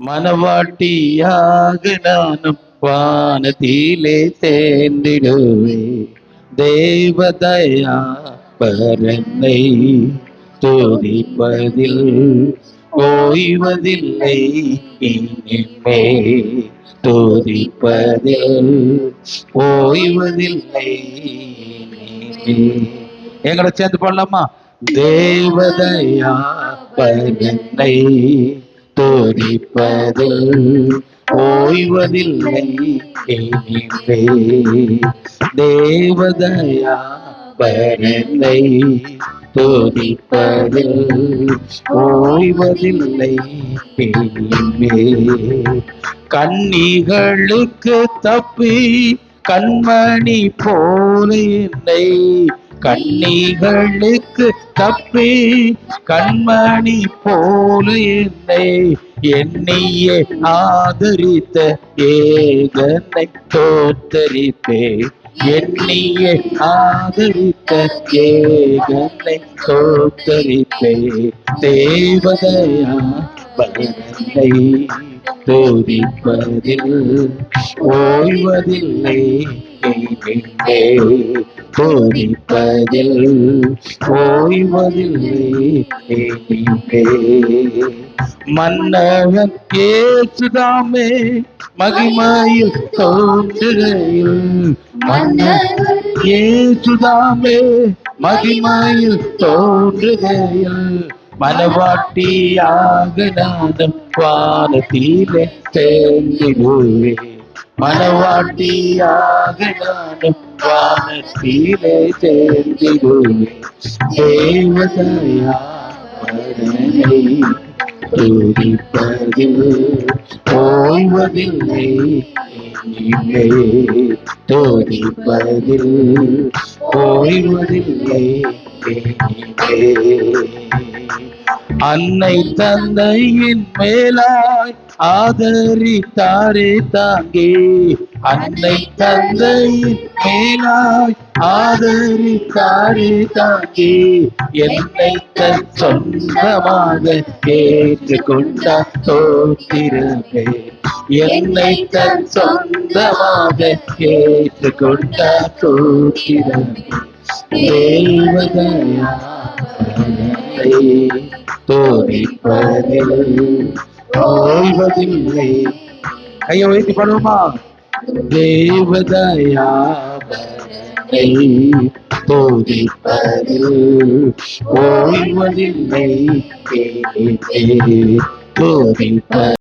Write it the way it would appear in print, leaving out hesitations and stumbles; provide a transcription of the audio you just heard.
மனவாட்டியாக நானும் வானத்திலே சேர்ந்திடுவே. தேவதயா பரனை துதிப்பதில் ஓய்வதில்லை இனிமே. துதிப்பதில் ஓய்வதில்லை இனிமே. எங்களை சேர்ந்து பாடலாமா? தேவதயா பரனை துதிப்பதில் ஓய்வதில்லை இனிமே. தேவதயா பரனை துதிப்பதில் ஓய்வதில்லை இனிமே. கன்னிகளுக்கு தப்பி கண்மணி போல என்னை, கன்னிகளுக்கு தப்பி கண்மணி போல என்னை எண்ணியே ஆதரித்த ஏகனை தோத்தரிப்பே. எண்ணியே ஆதரித்த ஏகனை தோத்தரிப்பே. தேவதயா பரனை துதிப்பதில் ஓய்வதில்லை இனிமே. துதிப்பதில் ஓய்வதில்லை இனிமே. மன்னவன் இயேசுதாமே மகிமையில் தோன்றுகையில், மன்னவன் இயேசுதாமே மகிமையில் தோன்றுகையில், மனவாட்டியாக நானும் வானத்திலே சேர்ந்திடுவே. மனவாட்டியாக நானும் வானத்திலே சேர்ந்திடுவே. தேவதயா பரனை துதிப்பதில் ஓய்வதில்லை இனிமே. துதிப்பதில் ஓய்வதில்லை இனிமே. அன்னை தந்தையின் மேலாய் ஆதரித்தாரே தாங்கே, அன்னை தந்தையின் மேலாய் ஆதரித்தாரே தாங்கே, என்னை தன் சொந்தமாக ஏற்றுக்கொண்டார் தோத்திரமே. என்னை தன் சொந்தமாக ஏற்றுக்கொண்டார் தோத்திரமே. தேவதயா பரனை துதிப்பதில் ஓய்வதில்லை. கையை உயர்த்தி பாடுவோமா? தேவதயா பரனை துதிப்பதில் ஓய்வதில்லை இனிமே. துதிப்பதில்